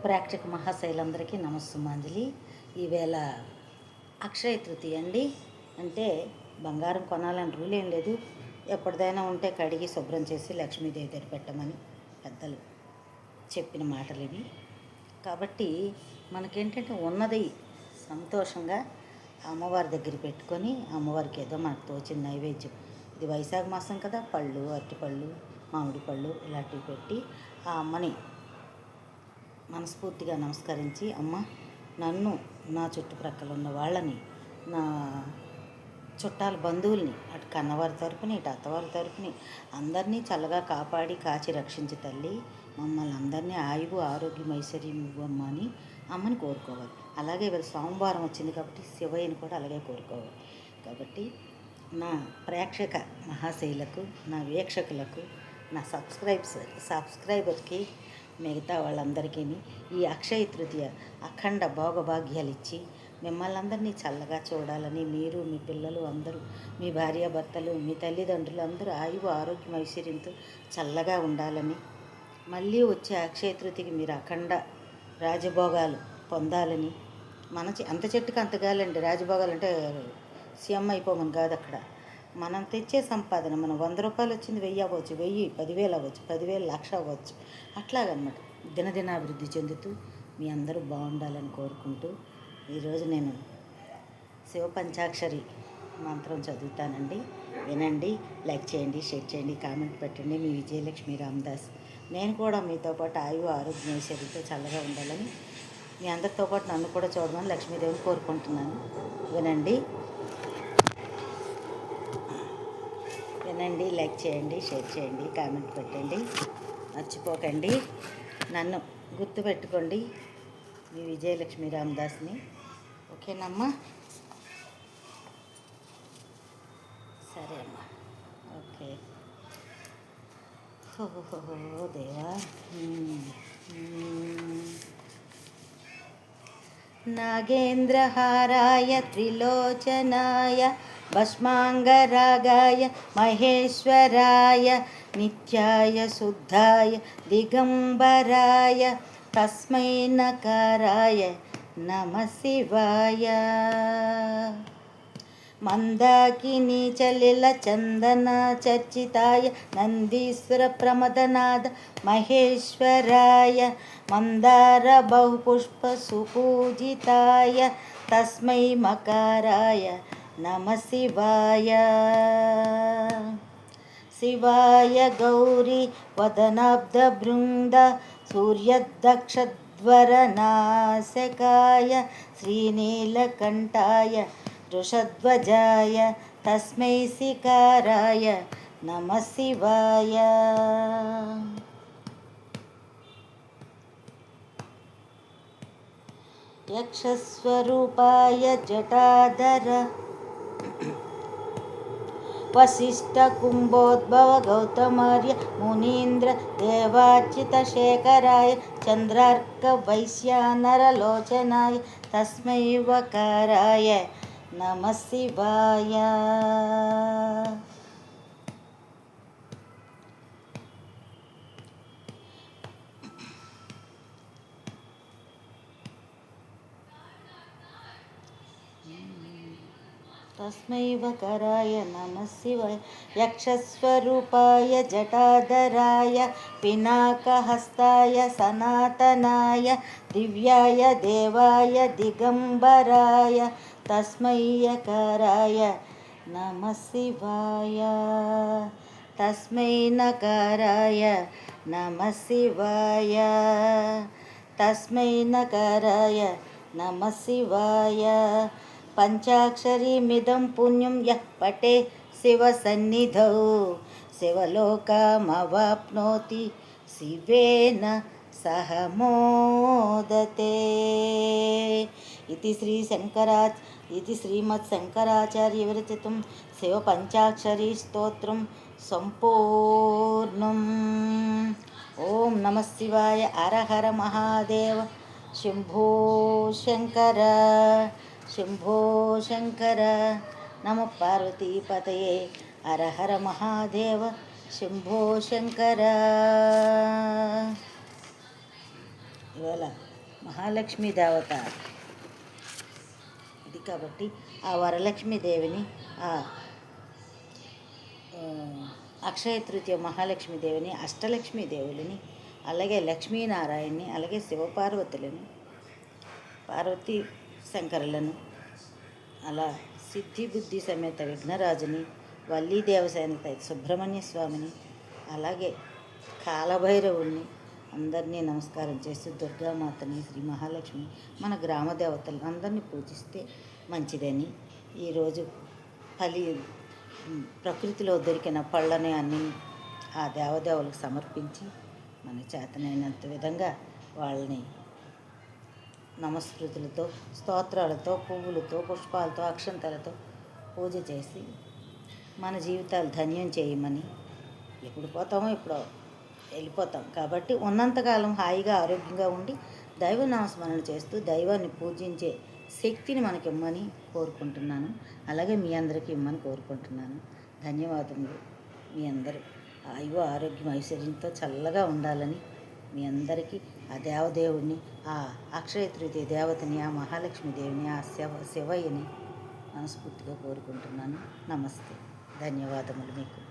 ప్రేక్షక మహాశైలందరికీ నమస్సుమాంజలి. ఈవేళ అక్షయ తృతీయ అండి. అంటే బంగారం కొనాలని రూల్ ఏం లేదు. ఎప్పటిదైనా ఉంటే కడిగి శుభ్రం చేసి లక్ష్మీదేవి దగ్గర పెట్టమని పెద్దలు చెప్పిన మాటలు ఇవి. కాబట్టి మనకేంటంటే ఉన్నది సంతోషంగా అమ్మవారి దగ్గర పెట్టుకొని అమ్మవారికి ఏదో మనకు తోచిన నైవేద్యం. ఇది వైశాఖ మాసం కదా, పళ్ళు, అరటిపళ్ళు, మామిడి పళ్ళు ఇలాంటివి పెట్టి ఆ అమ్మని మనస్ఫూర్తిగా నమస్కరించి, అమ్మ నన్ను, నా చుట్టుప్రక్కల ఉన్న వాళ్ళని, నా చుట్టాల బంధువుల్ని, అటు కన్నవారి తరపుని ఇటు అత్తవారి తరపుని అందరినీ చల్లగా కాపాడి కాచి రక్షించి తల్లి, మమ్మల్ని అందరినీ ఆయువు ఆరోగ్యం ఐశ్వర్యం ఇవ్వమ్మ అని అమ్మని కోరుకోవాలి. అలాగే ఇవాళ సోమవారం వచ్చింది కాబట్టి శివయ్యని కూడా అలాగే కోరుకోవాలి. కాబట్టి నా ప్రేక్షక మహాశైలకు, నా వీక్షకులకు, నా సబ్స్క్రైబర్కి, మిగతా వాళ్ళందరికీ ఈ అక్షయ తృతీయ అఖండ భోగభాగ్యాలు ఇచ్చి మిమ్మల్ని అందరినీ చల్లగా చూడాలని, మీరు, మీ పిల్లలు అందరూ, మీ భార్యాభర్తలు, మీ తల్లిదండ్రులు అందరూ ఆయువు ఆరోగ్యం ఐశ్వర్యంతో చల్లగా ఉండాలని, మళ్ళీ వచ్చే అక్షయ తృతీయకి మీరు అఖండ రాజభోగాలు పొందాలని, అంత చెట్టుకు అంతగాలండి. రాజభోగాలు అంటే సీఎం అయిపోమని కాదు. అక్కడ మనం తెచ్చే సంపాదన, మనం 100 రూపాయలు వచ్చింది 1000 అవ్వచ్చు, 1000 10,000 అవ్వచ్చు, 10,000 లక్ష అవ్వచ్చు. అట్లాగనమాట దినదినాభివృద్ధి చెందుతూ మీ అందరూ బాగుండాలని కోరుకుంటూ ఈరోజు నేను శివ పంచాక్షరి మంత్రం చదువుతానండి. వినండి, లైక్ చేయండి, షేర్ చేయండి, కామెంట్ పెట్టండి. మీ విజయలక్ష్మి రామదాస్. నేను కూడా మీతో పాటు ఆయువు ఆరోగ్య ఐశ్వర్యంతో చల్లగా ఉండాలని, మీ అందరితో పాటు నన్ను కూడా చూడమని లక్ష్మీదేవిని కోరుకుంటున్నాను. వినండి, లైక్ చేయండి, షేర్ చేయండి, కామెంట్ పెట్టండి. మర్చిపోకండి, నన్ను గుర్తుపెట్టుకోండి, మీ విజయలక్ష్మి రామదాస్ని. ఓకేనమ్మా? సరే అమ్మా, ఓకే. ఓహో దేవా. నాగేంద్రహారాయ త్రిలోచనాయ భస్మాంగరాగాయ మహేశ్వరాయ నిత్యాయ శుద్ధాయ దిగంబరాయ తస్మై నకారాయ నమః శివాయ. మందాకిని చలిల చందన చర్చితాయ నందీశ్వర ప్రమదనాద మహేశ్వరాయ మందార బహుపుష్ప సుపూజితాయ తస్మై మకారాయ నమః శివాయ. శివాయ గౌరీ వదనాబ్ద బృంద సూర్యదక్షధ్వరనాశకాయ శ్రీనీలకంఠాయ వృషధ్వజాయ తస్మై శిఖరాయ నమః శివాయ. యక్షస్వరూపాయ జటాధర వశిష్ఠ కుంభోద్భవ గౌతమార్య మునీంద్ర దేవార్చిత శేఖరాయ చంద్రార్క వైశ్యానరలోచనాయ తస్మై వకారాయ నమః శివాయ. తస్మై వకారాయ నమః శివాయ. యక్షస్వరూపాయ జటాధరాయ పినాకహస్తాయ సనాతనాయ దివ్యాయ దేవాయ దిగంబరాయ తస్మై యకారాయ నమః శివాయ. తస్మై నకారాయ నమః శివాయ. తస్మై నకారాయ నమః శివాయ. పంచాక్షరీమిదం పుణ్యం యః పఠే శివసన్నిధౌ శివలోకమవాప్నోతి శివేన సహ మోదతే. ఇది శ్రీమత్శంకరాచార్య విరచితం శివపంచాక్షరీ స్తోత్రం సంపూర్ణం. ఓం నమః శివాయ. హర హర మహాదేవ. శంభో శంకర, శంభో శంకర. నమ పార్వతీపతయే. హర హర మహాదేవ. శంభో శంకర. ఇవాళ మహాలక్ష్మీ దేవత ఇది కాబట్టి ఆ వరలక్ష్మీదేవిని ఆ అక్షయ తృతీయ మహాలక్ష్మీదేవిని అష్టలక్ష్మీదేవులని అలాగే లక్ష్మీనారాయణని అలాగే శివపార్వతులను పార్వతీ శంకరులను అలా సిద్ధి బుద్ధి సమేత విఘ్నరాజుని వల్లీ దేవసేన సుబ్రహ్మణ్య స్వామిని అలాగే కాలభైరవుణ్ణి అందరినీ నమస్కారం చేసి దుర్గామాతని శ్రీ మహాలక్ష్మి మన గ్రామ దేవతలు అందరినీ పూజిస్తే మంచిదని ఈరోజు ప్రకృతిలో దొరికిన పళ్ళని అన్నీ ఆ దేవదేవులకు సమర్పించి మన చేతనైనంత విధంగా వాళ్ళని నమస్కృతులతో స్తోత్రాలతో పువ్వులతో పుష్పాలతో అక్షంతలతో పూజ చేసి మన జీవితాలు ధన్యం చేయమని ఎప్పుడు పోతామో ఇప్పుడు వెళ్ళిపోతాం కాబట్టి ఉన్నంతకాలం హాయిగా ఆరోగ్యంగా ఉండి దైవ నామస్మరణ చేస్తూ దైవాన్ని పూజించే శక్తిని మనకి ఇమ్మని కోరుకుంటున్నాను. అలాగే మీ అందరికీ ఇమ్మని కోరుకుంటున్నాను. ధన్యవాదములు. మీ అందరూ ఆయువు ఆరోగ్యం ఐశ్వర్యంతో చల్లగా ఉండాలని మీ అందరికీ ఆ దేవదేవుడిని ఆ అక్షయ తృతీయ దేవతని ఆ మహాలక్ష్మీదేవిని ఆ శివయ్యని మనస్ఫూర్తిగా కోరుకుంటున్నాను. నమస్తే. ధన్యవాదములు మీకు.